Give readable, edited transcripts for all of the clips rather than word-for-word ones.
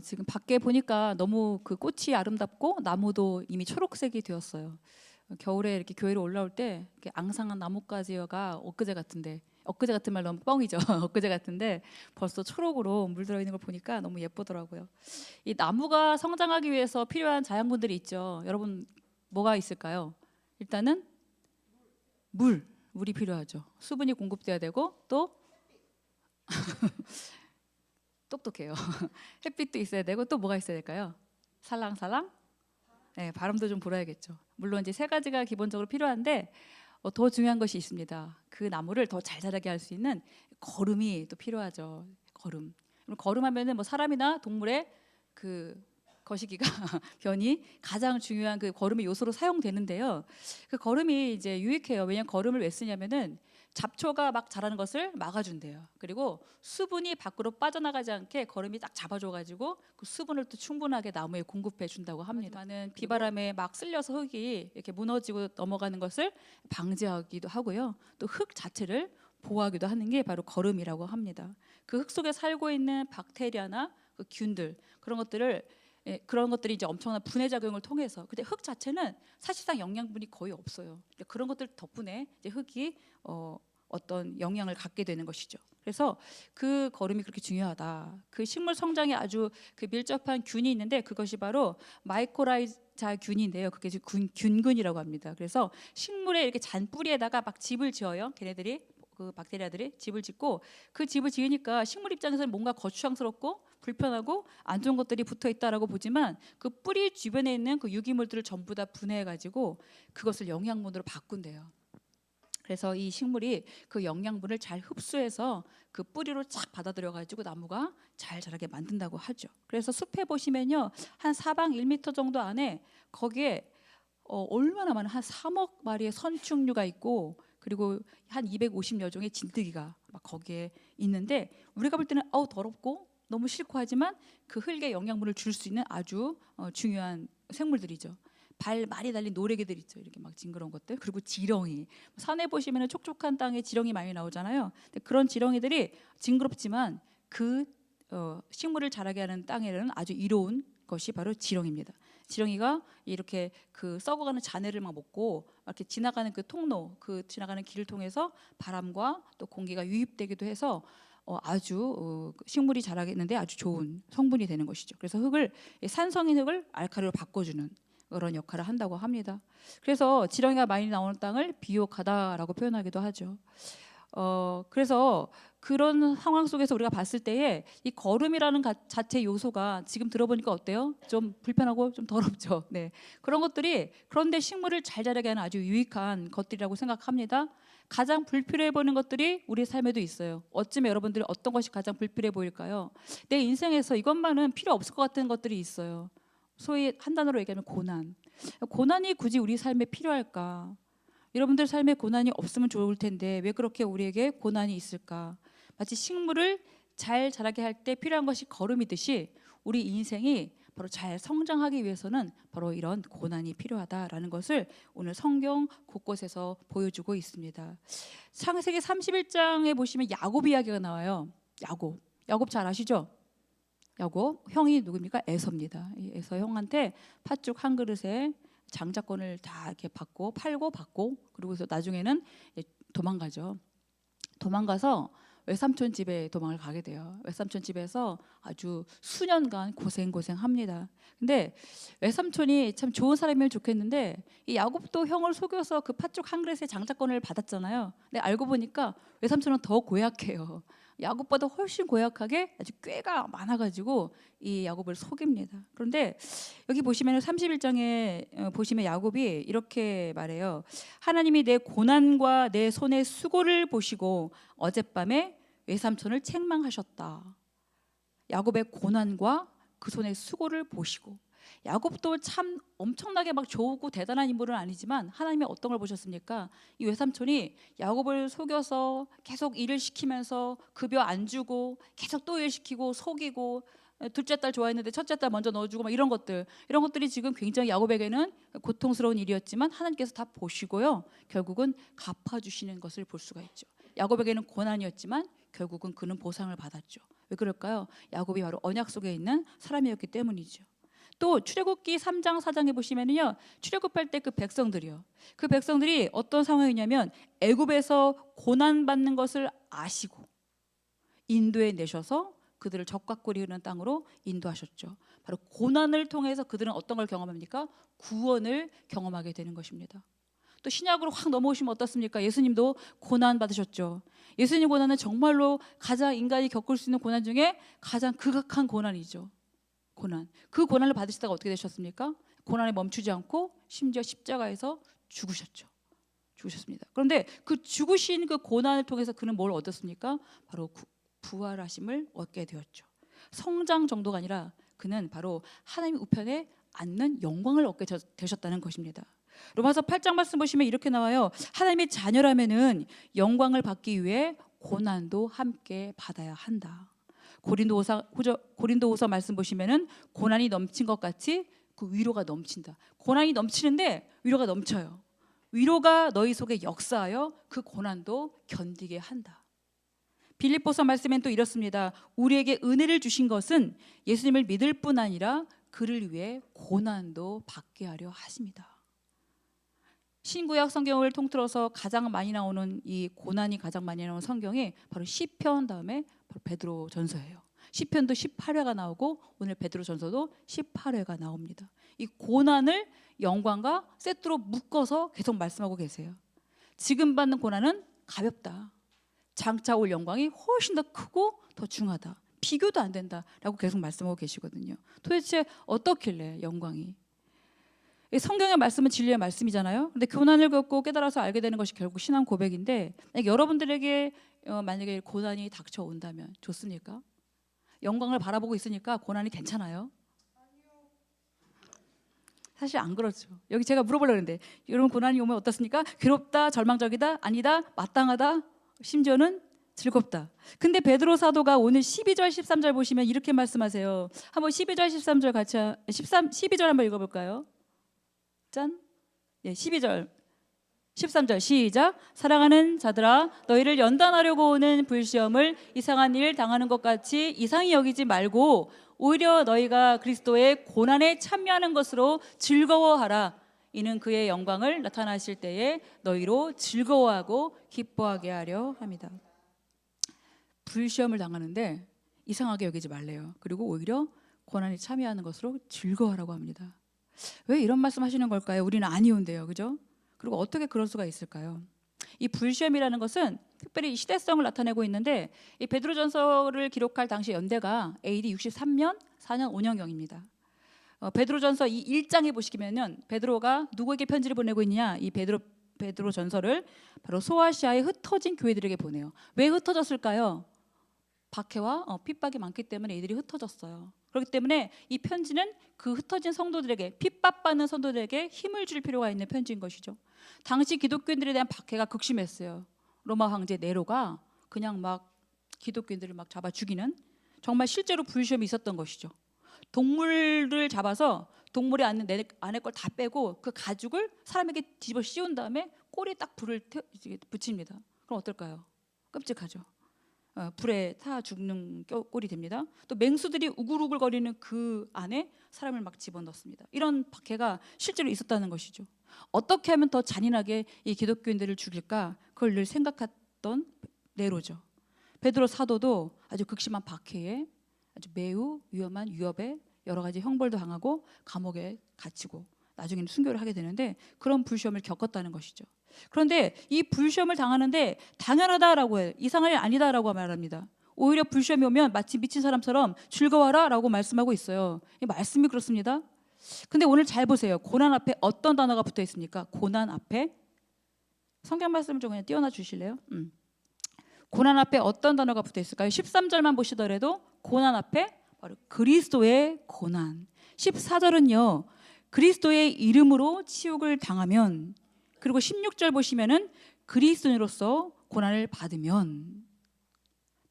지금 밖에 보니까 너무 그 꽃이 아름답고 나무도 이미 초록색이 되었어요. 겨울에 이렇게 교회로 올라올 때 이렇게 앙상한 나뭇가지가 엊그제 같은 말 너무 뻥이죠. 엊그제 같은데 벌써 초록으로 물들어 있는 걸 보니까 너무 예쁘더라고요. 이 나무가 성장하기 위해서 필요한 자양분들이 있죠. 여러분 뭐가 있을까요? 일단은 물이 필요하죠. 수분이 공급돼야 되고 또 똑똑해요. 햇빛도 있어야 되고 또 뭐가 있어야 될까요? 살랑살랑. 네, 바람도 좀 불어야겠죠. 물론 이제 세 가지가 기본적으로 필요한데 더 중요한 것이 있습니다. 그 나무를 더 잘 자라게 할 수 있는 거름이 또 필요하죠. 거름. 거름하면은 뭐 사람이나 동물의 그 거시기가 변이 가장 중요한 그 거름의 요소로 사용되는데요. 그 거름이 이제 유익해요. 왜냐하면 거름을 왜 쓰냐면은 잡초가 막 자라는 것을 막아준대요. 그리고 수분이 밖으로 빠져나가지 않게 거름이 딱 잡아줘가지고 그 수분을 또 충분하게 나무에 공급해 준다고 합니다. 많은 비바람에 막 쓸려서 흙이 이렇게 무너지고 넘어가는 것을 방지하기도 하고요. 또 흙 자체를 보호하기도 하는 게 바로 거름이라고 합니다. 그 흙 속에 살고 있는 박테리아나 그 균들 그런 것들이 이제 엄청난 분해 작용을 통해서 근데 흙 자체는 사실상 영양분이 거의 없어요. 그런 것들 덕분에 이제 흙이 어떤 영향을 갖게 되는 것이죠. 그래서 그 거름이 그렇게 중요하다. 그 식물 성장에 아주 그 밀접한 균이 있는데 그것이 바로 마이코라이자 균인데요. 그게 균근이라고 합니다. 그래서 식물의 이렇게 잔 뿌리에다가 막 집을 지어요. 걔네들이 그 박테리아들이 집을 짓고 그 집을 지으니까 식물 입장에서는 뭔가 거추장스럽고 불편하고 안 좋은 것들이 붙어 있다라고 보지만 그 뿌리 주변에 있는 그 유기물들을 전부 다 분해해 가지고 그것을 영양분으로 바꾼대요. 그래서 이 식물이 그 영양분을 잘 흡수해서 그 뿌리로 쫙 받아들여 가지고 나무가 잘 자라게 만든다고 하죠. 그래서 숲에 보시면요. 한 사방 1m 정도 안에 거기에 얼마나 많은 한 3억 마리의 선충류가 있고 그리고 한 250여 종의 진드기가 막 거기에 있는데 우리가 볼 때는 더럽고 너무 싫고 하지만 그 흙에 영양분을 줄 수 있는 아주 중요한 생물들이죠. 발 많이 달린 노래개들 있죠. 이렇게 막 징그러운 것들. 그리고 지렁이. 산에 보시면 촉촉한 땅에 지렁이 많이 나오잖아요. 근데 그런 지렁이들이 징그럽지만 그 식물을 자라게 하는 땅에는 아주 이로운 것이 바로 지렁이입니다. 지렁이가 이렇게 그 썩어가는 잔해를 막 먹고 이렇게 지나가는 그 통로, 그 지나가는 길을 통해서 바람과 또 공기가 유입되기도 해서 아주 식물이 자라겠는데 아주 좋은 성분이 되는 것이죠. 그래서 산성인 흙을 알칼리로 바꿔주는 그런 역할을 한다고 합니다. 그래서 지렁이가 많이 나오는 땅을 비옥하다라고 표현하기도 하죠. 그래서 그런 상황 속에서 우리가 봤을 때에 이 거름이라는 자체 요소가 지금 들어보니까 어때요? 좀 불편하고 좀 더럽죠. 네, 그런 것들이 그런데 식물을 잘 자라게 하는 아주 유익한 것들이라고 생각합니다. 가장 불필요해 보이는 것들이 우리 삶에도 있어요. 어쩌면 여러분들이 어떤 것이 가장 불필요해 보일까요? 내 인생에서 이것만은 필요 없을 것 같은 것들이 있어요. 소위 한 단어로 얘기하면 고난. 고난이 굳이 우리 삶에 필요할까? 여러분들 삶에 고난이 없으면 좋을 텐데 왜 그렇게 우리에게 고난이 있을까? 마치 식물을 잘 자라게 할 때 필요한 것이 거름이듯이 우리 인생이 바로 잘 성장하기 위해서는 바로 이런 고난이 필요하다라는 것을 오늘 성경 곳곳에서 보여주고 있습니다. 창세기 31장에 보시면 야곱 이야기가 나와요. 야곱 잘 아시죠? 야곱 형이 누굽니까? 에서입니다. 에서 형한테 팥죽 한 그릇에 장자권을 다 이렇게 팔고 받고 그리고서 나중에는 도망가죠. 도망가서 외삼촌 집에 도망을 가게 돼요. 외삼촌 집에서 아주 수년간 고생합니다. 근데 외삼촌이 참 좋은 사람이면 좋겠는데 이 야곱도 형을 속여서 그 팥죽 한 그릇에 장자권을 받았잖아요. 근데 알고 보니까 외삼촌은 더 고약해요. 야곱보다 훨씬 고약하게 아주 꾀가 많아가지고 이 야곱을 속입니다. 그런데 여기 보시면 31장에 보시면 야곱이 이렇게 말해요. 하나님이 내 고난과 내 손의 수고를 보시고 어젯밤에 외삼촌을 책망하셨다. 야곱의 고난과 그 손의 수고를 보시고 야곱도 참 엄청나게 막 좋고 대단한 인물은 아니지만 하나님이 어떤 걸 보셨습니까? 이 외삼촌이 야곱을 속여서 계속 일을 시키면서 급여 안 주고 계속 또 일 시키고 속이고 둘째 딸 좋아했는데 첫째 딸 먼저 넣어주고 막 이런 것들이 지금 굉장히 야곱에게는 고통스러운 일이었지만 하나님께서 다 보시고요 결국은 갚아주시는 것을 볼 수가 있죠. 야곱에게는 고난이었지만 결국은 그는 보상을 받았죠. 왜 그럴까요? 야곱이 바로 언약 속에 있는 사람이었기 때문이죠. 또 출애굽기 3장 4장에 보시면은요, 출애굽할 때 그 백성들이요, 그 백성들이 어떤 상황이냐면 애굽에서 고난 받는 것을 아시고 인도에 내셔서 그들을 적과 꿀이 흐르는 땅으로 인도하셨죠. 바로 고난을 통해서 그들은 어떤 걸 경험합니까? 구원을 경험하게 되는 것입니다. 또 신약으로 확 넘어오시면 어떻습니까? 예수님도 고난 받으셨죠. 예수님 고난은 정말로 가장 인간이 겪을 수 있는 고난 중에 가장 극악한 고난이죠. 고난. 그 고난을 받으시다가 어떻게 되셨습니까? 고난에 멈추지 않고 심지어 십자가에서 죽으셨죠. 죽으셨습니다. 그런데 그 죽으신 그 고난을 통해서 그는 뭘 얻었습니까? 바로 부활하심을 얻게 되었죠. 성장 정도가 아니라 그는 바로 하나님의 우편에 앉는 영광을 얻게 되셨다는 것입니다. 로마서 8장 말씀 보시면 이렇게 나와요. 하나님의 자녀라면은 영광을 받기 위해 고난도 함께 받아야 한다. 고린도후서 말씀 보시면은 고난이 넘친 것 같이 그 위로가 넘친다. 고난이 넘치는데 위로가 넘쳐요. 위로가 너희 속에 역사하여 그 고난도 견디게 한다. 빌립보서 말씀엔 또 이렇습니다. 우리에게 은혜를 주신 것은 예수님을 믿을 뿐 아니라 그를 위해 고난도 받게 하려 하십니다. 신구약 성경을 통틀어서 가장 많이 나오는 이 고난이 가장 많이 나오는 성경이 바로 시편 다음에 바로 베드로 전서예요. 시편도 18회가 나오고 오늘 베드로 전서도 18회가 나옵니다. 이 고난을 영광과 세트로 묶어서 계속 말씀하고 계세요. 지금 받는 고난은 가볍다. 장차 올 영광이 훨씬 더 크고 더 중하다. 비교도 안 된다라고 계속 말씀하고 계시거든요. 도대체 어떻길래 영광이? 성경의 말씀은 진리의 말씀이잖아요. 근데 고난을 겪고 깨달아서 알게 되는 것이 결국 신앙 고백인데, 여러분들에게 만약에 고난이 닥쳐온다면 좋습니까? 영광을 바라보고 있으니까 고난이 괜찮아요? 사실 안 그렇죠. 여기 제가 물어보려고 했는데 여러분 고난이 오면 어떻습니까? 괴롭다, 절망적이다, 아니다, 마땅하다, 심지어는 즐겁다. 근데 베드로 사도가 오늘 12절 13절 보시면 이렇게 말씀하세요. 한번 12절 13절 같이 12절 한번 읽어볼까요? 짠. 12절 13절 시작. 사랑하는 자들아, 너희를 연단하려고 오는 불시험을 이상한 일 당하는 것 같이 이상히 여기지 말고 오히려 너희가 그리스도의 고난에 참여하는 것으로 즐거워하라. 이는 그의 영광을 나타나실 때에 너희로 즐거워하고 기뻐하게 하려 합니다. 불시험을 당하는데 이상하게 여기지 말래요. 그리고 오히려 고난에 참여하는 것으로 즐거워하라고 합니다. 왜 이런 말씀 하시는 걸까요? 우리는 아니온데요, 그죠? 그리고 어떻게 그럴 수가 있을까요? 이 불시험이라는 것은 특별히 이 시대성을 나타내고 있는데, 이 베드로전서를 기록할 당시 연대가 AD 63년, 4년, 5년경입니다. 베드로전서 이 1장에 보시면은 베드로가 누구에게 편지를 보내고 있느냐? 이 베드로전서를 바로 소아시아에 흩어진 교회들에게 보내요. 왜 흩어졌을까요? 박해와 핍박이 많기 때문에 이들이 흩어졌어요. 그렇기 때문에 이 편지는 그 흩어진 성도들에게, 핍박받는 성도들에게 힘을 줄 필요가 있는 편지인 것이죠. 당시 기독교인들에 대한 박해가 극심했어요. 로마 황제 네로가 그냥 막 기독교인들을 막 잡아 죽이는, 정말 실제로 불시험이 있었던 것이죠. 동물을 잡아서 동물이 안에 걸 다 빼고 그 가죽을 사람에게 뒤집어 씌운 다음에 꼬리에 딱 불을 붙입니다. 그럼 어떨까요? 끔찍하죠. 불에 타 죽는 꼴이 됩니다. 또 맹수들이 우글우글거리는 그 안에 사람을 막 집어넣습니다. 이런 박해가 실제로 있었다는 것이죠. 어떻게 하면 더 잔인하게 이 기독교인들을 죽일까, 그걸 늘 생각했던 네로죠. 베드로 사도도 아주 극심한 박해에 아주 매우 위험한 위협에 여러 가지 형벌도 당하고 감옥에 갇히고 나중에는 순교를 하게 되는데, 그런 불시험을 겪었다는 것이죠. 그런데 이 불시험을 당하는데 당연하다라고 해요. 이상한 일 아니다라고 말합니다. 오히려 불시험이 오면 마치 미친 사람처럼 즐거워라 라고 말씀하고 있어요. 이 말씀이 그렇습니다. 근데 오늘 잘 보세요. 고난 앞에 어떤 단어가 붙어 있습니까? 고난 앞에 성경 말씀을 좀 그냥 띄워놔 주실래요? 고난 앞에 어떤 단어가 붙어 있을까요? 13절만 보시더라도 고난 앞에 바로 그리스도의 고난. 14절은요, 그리스도의 이름으로 치욕을 당하면, 그리고 16절 보시면은 그리스도인으로서 고난을 받으면,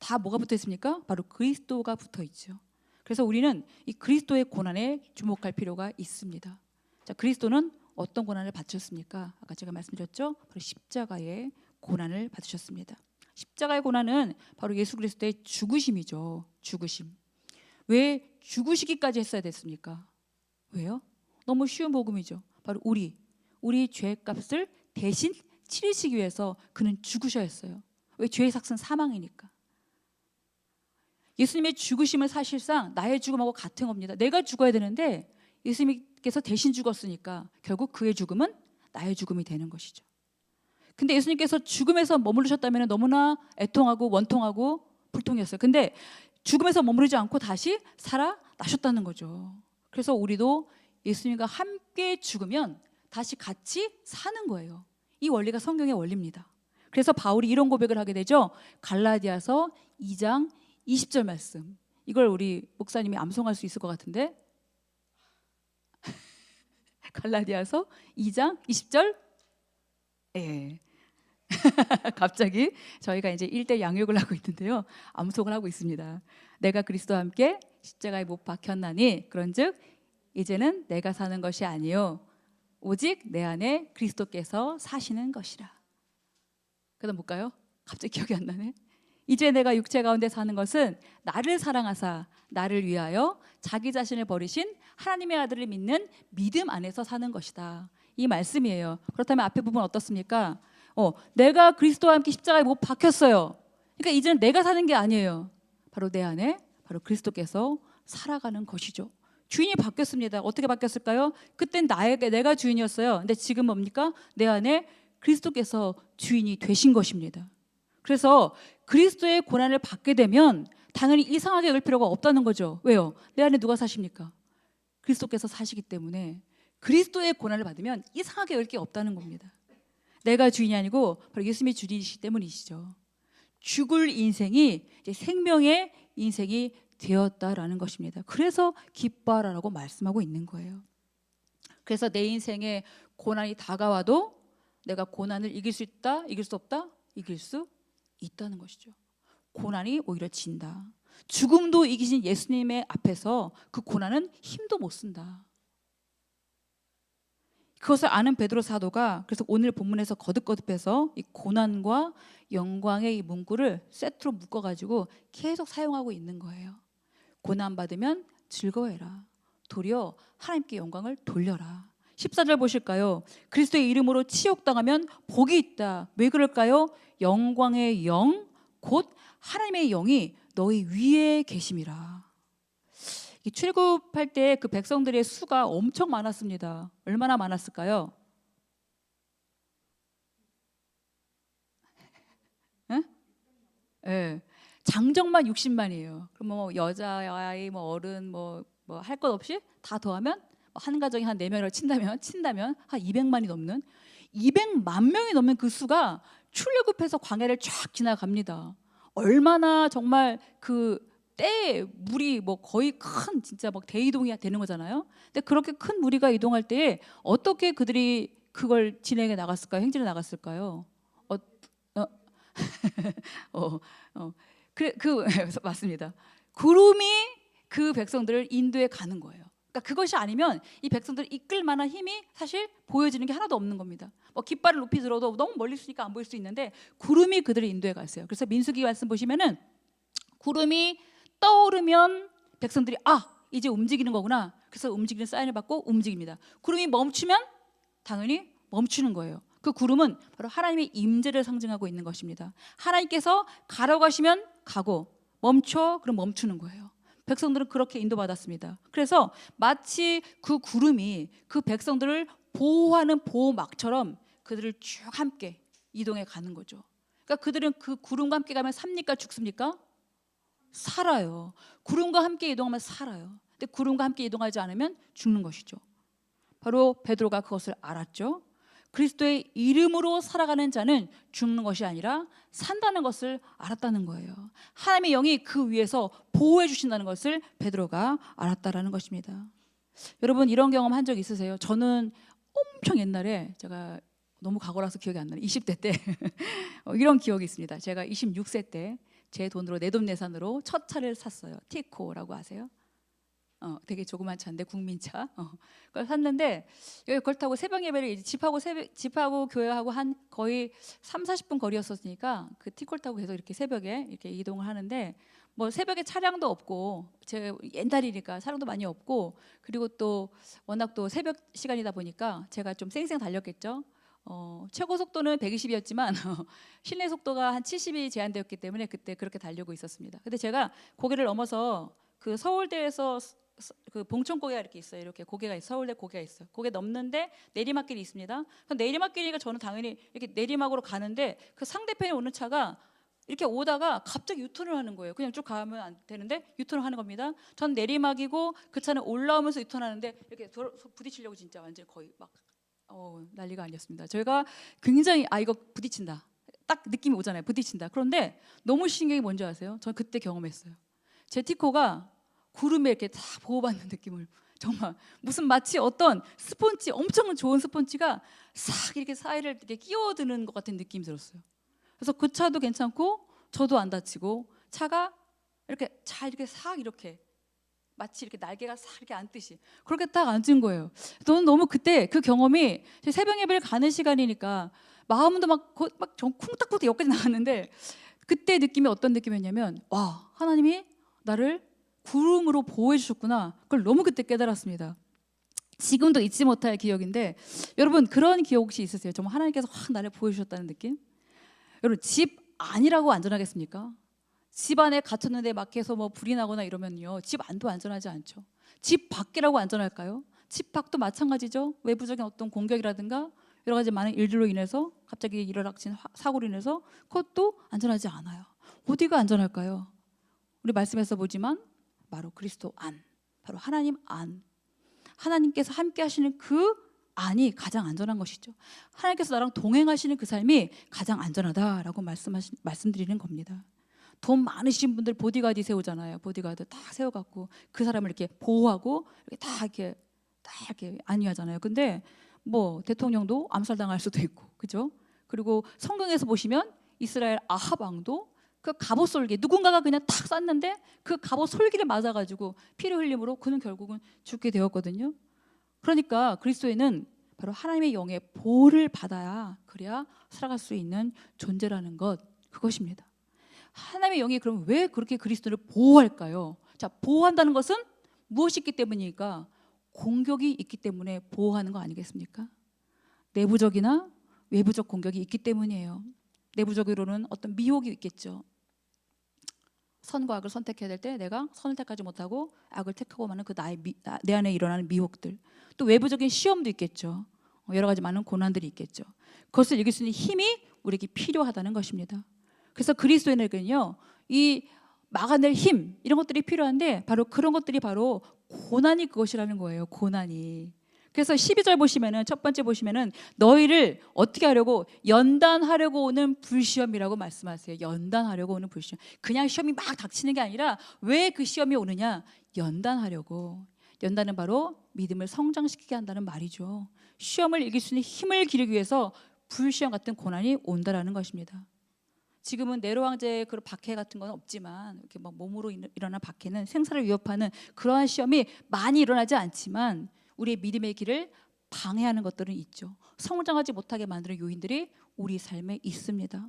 다 뭐가 붙어 있습니까? 바로 그리스도가 붙어 있죠. 그래서 우리는 이 그리스도의 고난에 주목할 필요가 있습니다. 자, 그리스도는 어떤 고난을 받으셨습니까? 아까 제가 말씀드렸죠. 바로 십자가의 고난을 받으셨습니다. 십자가의 고난은 바로 예수 그리스도의 죽으심이죠. 죽으심. 왜 죽으시기까지 했어야 됐습니까? 왜요? 너무 쉬운 복음이죠. 바로 우리 죄값을 대신 치르시기 위해서 그는 죽으셔야 했어요. 왜? 죄의 삭은 사망이니까. 예수님의 죽으심은 사실상 나의 죽음하고 같은 겁니다. 내가 죽어야 되는데 예수님께서 대신 죽었으니까 결국 그의 죽음은 나의 죽음이 되는 것이죠. 근데 예수님께서 죽음에서 머무르셨다면 너무나 애통하고 원통하고 불통이었어요. 근데 죽음에서 머무르지 않고 다시 살아나셨다는 거죠. 그래서 우리도 예수님과 함께 죽으면 다시 같이 사는 거예요. 이 원리가 성경의 원리입니다. 그래서 바울이 이런 고백을 하게 되죠. 갈라디아서 2장 20절 말씀. 이걸 우리 목사님이 암송할 수 있을 것 같은데. 갈라디아서 2장 20절. 예. 갑자기 저희가 이제 1대 양육을 하고 있는데요. 암송을 하고 있습니다. 내가 그리스도와 함께 십자가에 못 박혔나니 그런즉 이제는 내가 사는 것이 아니요 오직 내 안에 그리스도께서 사시는 것이라. 그다음 볼까요? 갑자기 기억이 안 나네. 이제 내가 육체 가운데 사는 것은 나를 사랑하사 나를 위하여 자기 자신을 버리신 하나님의 아들을 믿는 믿음 안에서 사는 것이다. 이 말씀이에요. 그렇다면 앞에 부분 어떻습니까? 내가 그리스도와 함께 십자가에 못 박혔어요. 그러니까 이제는 내가 사는 게 아니에요. 바로 내 안에 바로 그리스도께서 살아가는 것이죠. 주인이 바뀌었습니다. 어떻게 바뀌었을까요? 그땐 내가 주인이었어요. 근데 지금 뭡니까? 내 안에 그리스도께서 주인이 되신 것입니다. 그래서 그리스도의 고난을 받게 되면 당연히 이상하게 여길 필요가 없다는 거죠. 왜요? 내 안에 누가 사십니까? 그리스도께서 사시기 때문에 그리스도의 고난을 받으면 이상하게 여길 게 없다는 겁니다. 내가 주인이 아니고 바로 예수님이 주인이시기 때문이시죠. 죽을 인생이 이제 생명의 인생이 되었다라는 것입니다. 그래서 기뻐하라고 말씀하고 있는 거예요. 그래서 내 인생에 고난이 다가와도 내가 고난을 이길 수 있다? 이길 수 없다? 이길 수 있다는 것이죠. 고난이 오히려 진다. 죽음도 이기신 예수님의 앞에서 그 고난은 힘도 못 쓴다. 그것을 아는 베드로 사도가 그래서 오늘 본문에서 거듭거듭해서 이 고난과 영광의 이 문구를 세트로 묶어가지고 계속 사용하고 있는 거예요. 고난 받으면 즐거워해라. 도리어 하나님께 영광을 돌려라. 14절 보실까요? 그리스도의 이름으로 치욕당하면 복이 있다. 왜 그럴까요? 영광의 영, 곧 하나님의 영이 너희 위에 계심이라. 출애굽할 때 그 백성들의 수가 엄청 많았습니다. 얼마나 많았을까요? 네. 장정만 60만이에요. 그럼 뭐 여자아이, 뭐 어른, 뭐 할 것 없이 다 더하면 한 가정에 한 4명을 친다면 한 200만이 넘는 200만 명이 넘는 그 수가 출애굽해서 광야를 쫙 지나갑니다. 얼마나 정말 그 때에 물이 뭐 거의 큰 진짜 막 대이동이 되는 거잖아요. 근데 그렇게 큰 무리가 이동할 때 어떻게 그들이 그걸 진행해 나갔을까요? 행진해 나갔을까요? 맞습니다. 구름이 그 백성들을 인도해 가는 거예요. 그러니까 그것이 아니면 이 백성들을 이끌 만한 힘이 사실 보여지는 게 하나도 없는 겁니다. 뭐 깃발을 높이 들어도 너무 멀리 있으니까 안 보일 수 있는데 구름이 그들을 인도해 갔어요. 그래서 민수기 말씀 보시면은 구름이 떠오르면 백성들이 이제 움직이는 거구나. 그래서 움직이는 사인을 받고 움직입니다. 구름이 멈추면 당연히 멈추는 거예요. 그 구름은 바로 하나님의 임재를 상징하고 있는 것입니다. 하나님께서 가라고 하시면 가고 멈춰 그럼 멈추는 거예요. 백성들은 그렇게 인도받았습니다. 그래서 마치 그 구름이 그 백성들을 보호하는 보호막처럼 그들을 쭉 함께 이동해 가는 거죠. 그러니까 그들은 그 구름과 함께 가면 삽니까 죽습니까? 살아요. 구름과 함께 이동하면 살아요. 근데 구름과 함께 이동하지 않으면 죽는 것이죠. 바로 베드로가 그것을 알았죠. 그리스도의 이름으로 살아가는 자는 죽는 것이 아니라 산다는 것을 알았다는 거예요. 하나님의 영이 그 위에서 보호해 주신다는 것을 베드로가 알았다라는 것입니다. 여러분 이런 경험 한 적 있으세요? 저는 엄청 옛날에 제가 너무 과거라서 기억이 안 나요. 20대 때 이런 기억이 있습니다. 제가 26세 때 제 돈으로 내돈내산으로 첫 차를 샀어요. 티코라고 아세요? 되게 조그만 차인데 국민차. 그걸 샀는데 여기 그걸 타고 새벽 예배를 이제 집하고 교회하고 한 거의 3-40분 거리였었으니까 그 티콜 타고 계속 이렇게 새벽에 이렇게 이동을 하는데 뭐 새벽에 차량도 없고 제 옛날이니까 차량도 많이 없고 그리고 또 워낙 또 새벽 시간이다 보니까 제가 좀 쌩쌩 달렸겠죠. 최고 속도는 120이었지만 실내 속도가 한 70이 제한되었기 때문에 그때 그렇게 달리고 있었습니다. 근데 제가 고개를 넘어서 그 서울대에서 그 봉천고개가 이렇게 있어요. 이렇게 고개가 있어요. 서울대 고개가 있어요. 고개 넘는데 내리막길이 있습니다. 내리막길이니까 저는 당연히 이렇게 내리막으로 가는데 그 상대편에 오는 차가 이렇게 오다가 갑자기 유턴을 하는 거예요. 그냥 쭉 가면 안 되는데 유턴을 하는 겁니다. 전 내리막이고 그 차는 올라오면서 유턴하는데 이렇게 부딪히려고 진짜 완전 거의 막 난리가 아니었습니다. 저희가 굉장히 이거 부딪힌다. 딱 느낌이 오잖아요. 부딪힌다. 그런데 너무 신기한 게 뭔지 아세요? 저는 그때 경험했어요. 제 티코가 구름에 이렇게 다 보호받는 느낌을 정말 무슨 마치 어떤 스폰지 엄청 좋은 스폰지가 싹 이렇게 사이를 이렇게 끼워드는 것 같은 느낌이 들었어요. 그래서 그 차도 괜찮고 저도 안 다치고 차가 이렇게 잘 이렇게 싹 이렇게 마치 이렇게 날개가 싹 이렇게 앉듯이 그렇게 딱 앉은 거예요. 저는 너무 그때 그 경험이 새벽 예배를 가는 시간이니까 마음도 막 쿵딱쿵딱 여기까지 나갔는데 그때 느낌이 어떤 느낌이었냐면 와 하나님이 나를 구름으로 보호해 주셨구나. 그걸 너무 그때 깨달았습니다. 지금도 잊지 못할 기억인데 여러분 그런 기억 혹시 있으세요? 정말 하나님께서 확 나를 보호해 주셨다는 느낌? 여러분 집 안이라고 안전하겠습니까? 집 안에 갇혔는데 막혀서 뭐 불이 나거나 이러면요 집 안도 안전하지 않죠. 집 밖이라고 안전할까요? 집 밖도 마찬가지죠. 외부적인 어떤 공격이라든가 여러 가지 많은 일들로 인해서 갑자기 일어닥친 사고로 인해서 그것도 안전하지 않아요. 어디가 안전할까요? 우리 말씀에서 보지만 바로 그리스도 안, 바로 하나님 안, 하나님께서 함께 하시는 그 안이 가장 안전한 것이죠. 하나님께서 나랑 동행하시는 그 삶이 가장 안전하다라고 말씀드리는 겁니다. 돈 많으신 분들 보디가드 세우잖아요. 보디가드 다 세워갖고 그 사람을 이렇게 보호하고 이렇게 다 이렇게 안위하잖아요. 근데 뭐 대통령도 암살당할 수도 있고, 그죠? 그리고 성경에서 보시면 이스라엘 아합 왕도 그 갑옷 솔기 누군가가 그냥 탁 쐈는데 그 갑옷 솔기를 맞아가지고 피를 흘림으로 그는 결국은 죽게 되었거든요. 그러니까 그리스도인은 바로 하나님의 영의 보호를 받아야 그래야 살아갈 수 있는 존재라는 것 그것입니다. 하나님의 영이 그럼 왜 그렇게 그리스도를 보호할까요? 자, 보호한다는 것은 무엇이 있기 때문이니까 공격이 있기 때문에 보호하는 거 아니겠습니까? 내부적이나 외부적 공격이 있기 때문이에요. 내부적으로는 어떤 미혹이 있겠죠. 선과 악을 선택해야 될 때 내가 선을 택하지 못하고 악을 택하고 마는 그 내 안에 일어나는 미혹들, 또 외부적인 시험도 있겠죠. 여러 가지 많은 고난들이 있겠죠. 그것을 이길 수 있는 힘이 우리에게 필요하다는 것입니다. 그래서 그리스도인에게는요 이 막아낼 힘 이런 것들이 필요한데 바로 그런 것들이 바로 고난이 그것이라는 거예요. 고난이. 그래서 12절 보시면은 첫 번째 보시면은 너희를 어떻게 하려고 연단하려고 오는 불시험이라고 말씀하세요. 연단하려고 오는 불시험. 그냥 시험이 막 닥치는 게 아니라 왜 그 시험이 오느냐? 연단하려고. 연단은 바로 믿음을 성장시키게 한다는 말이죠. 시험을 이길 수 있는 힘을 기르기 위해서 불시험 같은 고난이 온다라는 것입니다. 지금은 네로 황제의 그런 박해 같은 건 없지만 이렇게 막 몸으로 일어난 박해는 생사를 위협하는 그러한 시험이 많이 일어나지 않지만 우리의 믿음의 길을 방해하는 것들은 있죠. 성장하지 못하게 만드는 요인들이 우리 삶에 있습니다.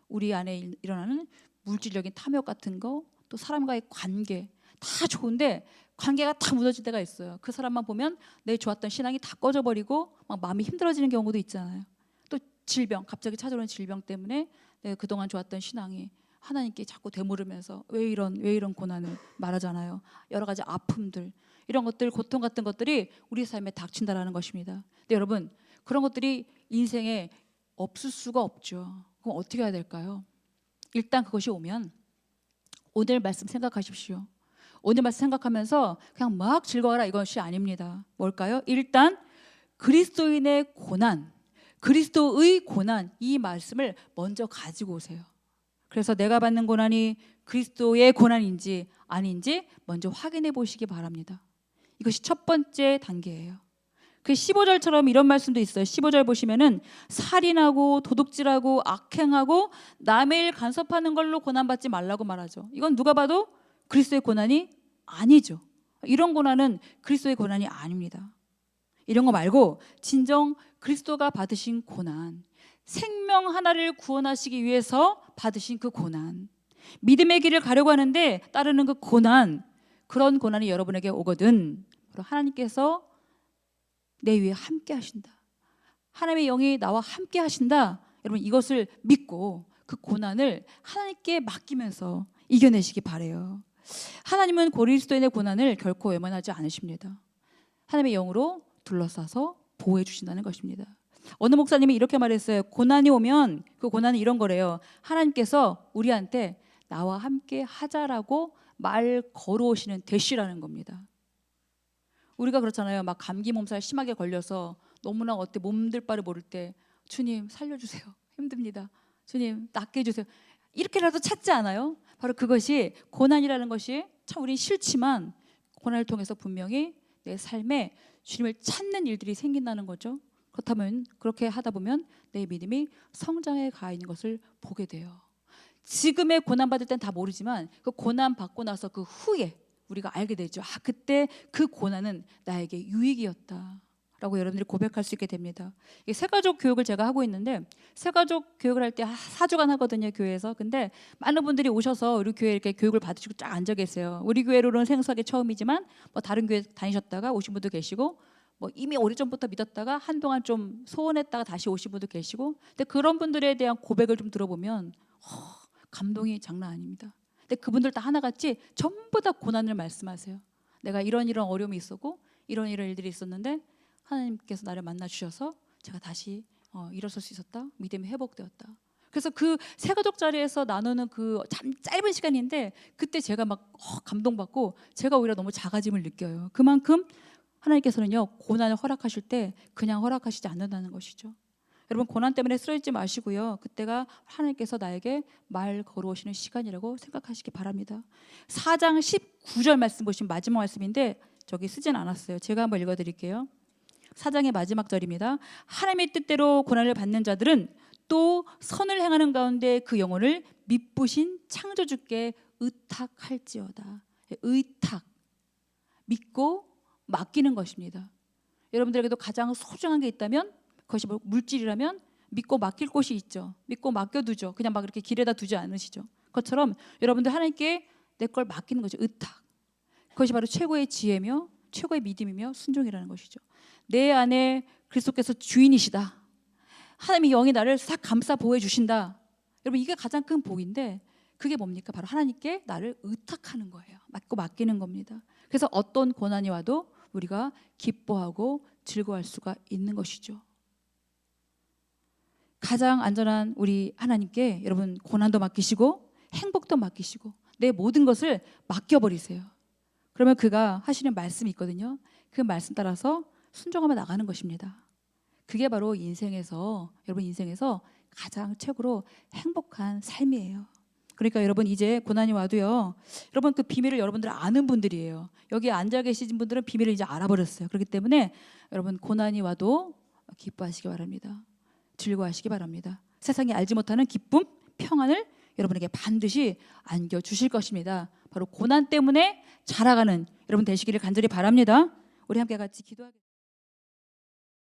우리 안에 일어나는 물질적인 탐욕 같은 거, 또 사람과의 관계 다 좋은데 관계가 다 무너질 때가 있어요. 그 사람만 보면 내 좋았던 신앙이 다 꺼져버리고 막 마음이 힘들어지는 경우도 있잖아요. 또 질병, 갑자기 찾아오는 질병 때문에 내가 그동안 좋았던 신앙이 하나님께 자꾸 되물으면서 왜 이런 고난을 말하잖아요. 여러 가지 아픔들, 이런 것들, 고통 같은 것들이 우리 삶에 닥친다라는 것입니다. 근데 여러분 그런 것들이 인생에 없을 수가 없죠. 그럼 어떻게 해야 될까요? 일단 그것이 오면 오늘 말씀 생각하십시오. 오늘 말씀 생각하면서 그냥 막 즐거워라 이것이 아닙니다. 뭘까요? 일단 그리스도인의 고난, 그리스도의 고난, 이 말씀을 먼저 가지고 오세요. 그래서 내가 받는 고난이 그리스도의 고난인지 아닌지 먼저 확인해 보시기 바랍니다. 이것이 첫 번째 단계예요. 그 15절처럼 이런 말씀도 있어요. 15절 보시면은 살인하고 도둑질하고 악행하고 남의 일 간섭하는 걸로 고난받지 말라고 말하죠. 이건 누가 봐도 그리스도의 고난이 아니죠. 이런 고난은 그리스도의 고난이 아닙니다. 이런 거 말고 진정 그리스도가 받으신 고난, 생명 하나를 구원하시기 위해서 받으신 그 고난, 믿음의 길을 가려고 하는데 따르는 그 고난, 그런 고난이 여러분에게 오거든 바로 하나님께서 내 위에 함께 하신다, 하나님의 영이 나와 함께 하신다, 여러분 이것을 믿고 그 고난을 하나님께 맡기면서 이겨내시기 바라요. 하나님은 그리스도인의 고난을 결코 외면하지 않으십니다. 하나님의 영으로 둘러싸서 보호해 주신다는 것입니다. 어느 목사님이 이렇게 말했어요. 고난이 오면 그 고난은 이런 거래요. 하나님께서 우리한테 나와 함께 하자라고 말 걸어오시는 대시라는 겁니다. 우리가 그렇잖아요. 막 감기 몸살 심하게 걸려서 너무나 어때 몸들 바를 모를 때 주님 살려주세요. 힘듭니다. 주님 낫게 해주세요. 이렇게라도 찾지 않아요? 바로 그것이 고난이라는 것이 참 우리 싫지만 고난을 통해서 분명히 내 삶에 주님을 찾는 일들이 생긴다는 거죠. 그렇다면 그렇게 하다 보면 내 믿음이 성장해 가 있는 것을 보게 돼요. 지금의 고난 받을 땐 다 모르지만 그 고난 받고 나서 그 후에 우리가 알게 되죠. 아, 그때 그 고난은 나에게 유익이었다 라고 여러분들이 고백할 수 있게 됩니다. 이 새가족 교육을 제가 하고 있는데 새가족 교육을 할 때 4주간 하거든요, 교회에서. 근데 많은 분들이 오셔서 우리 교회에 이렇게 교육을 받으시고 쫙 앉아 계세요. 우리 교회로는 생소하게 처음이지만 뭐 다른 교회 다니셨다가 오신 분도 계시고 뭐 이미 오래전부터 믿었다가 한동안 좀 소원했다가 다시 오신 분도 계시고, 근데 그런 분들에 대한 고백을 좀 들어보면 감동이 장난 아닙니다. 근데 그분들 다 하나같이 전부 다 고난을 말씀하세요. 내가 이런 어려움이 있었고 이런 일들이 있었는데 하나님께서 나를 만나 주셔서 제가 다시 일어설 수 있었다. 믿음이 회복되었다. 그래서 그 새가족 자리에서 나누는 그 참 짧은 시간인데 그때 제가 막 감동받고 제가 오히려 너무 작아짐을 느껴요. 그만큼 하나님께서는요 고난을 허락하실 때 그냥 허락하시지 않는다는 것이죠. 여러분 고난 때문에 쓰러지지 마시고요. 그때가 하나님께서 나에게 말 걸어오시는 시간이라고 생각하시기 바랍니다. 4장 19절 말씀 보시면 마지막 말씀인데 저기 쓰진 않았어요. 제가 한번 읽어드릴게요. 4장의 마지막 절입니다. 하나님의 뜻대로 고난을 받는 자들은 또 선을 행하는 가운데 그 영혼을 미쁘신 창조주께 의탁할지어다. 의탁, 믿고 맡기는 것입니다. 여러분들에게도 가장 소중한 게 있다면 그것이 물질이라면 믿고 맡길 곳이 있죠. 믿고 맡겨두죠. 그냥 막 이렇게 길에다 두지 않으시죠. 그것처럼 여러분들 하나님께 내 걸 맡기는 거죠. 의탁. 그것이 바로 최고의 지혜며 최고의 믿음이며 순종이라는 것이죠. 내 안에 그리스도께서 주인이시다. 하나님의 영이 나를 싹 감싸 보호해 주신다. 여러분 이게 가장 큰 복인데 그게 뭡니까? 바로 하나님께 나를 의탁하는 거예요. 맡기는 겁니다. 그래서 어떤 고난이 와도 우리가 기뻐하고 즐거워할 수가 있는 것이죠. 가장 안전한 우리 하나님께 여러분 고난도 맡기시고 행복도 맡기시고 내 모든 것을 맡겨버리세요. 그러면 그가 하시는 말씀이 있거든요. 그 말씀 따라서 순종하며 나가는 것입니다. 그게 바로 여러분 인생에서 가장 최고로 행복한 삶이에요. 그러니까 여러분 이제 고난이 와도요. 여러분 그 비밀을 여러분들 아는 분들이에요. 여기 앉아 계신 분들은 비밀을 이제 알아버렸어요. 그렇기 때문에 여러분 고난이 와도 기뻐하시기 바랍니다. 즐거워하시기 바랍니다. 세상이 알지 못하는 기쁨, 평안을 여러분에게 반드시 안겨주실 것입니다. 바로 고난 때문에 자라가는 여러분 되시기를 간절히 바랍니다. 우리 함께 같이 기도하겠습니다.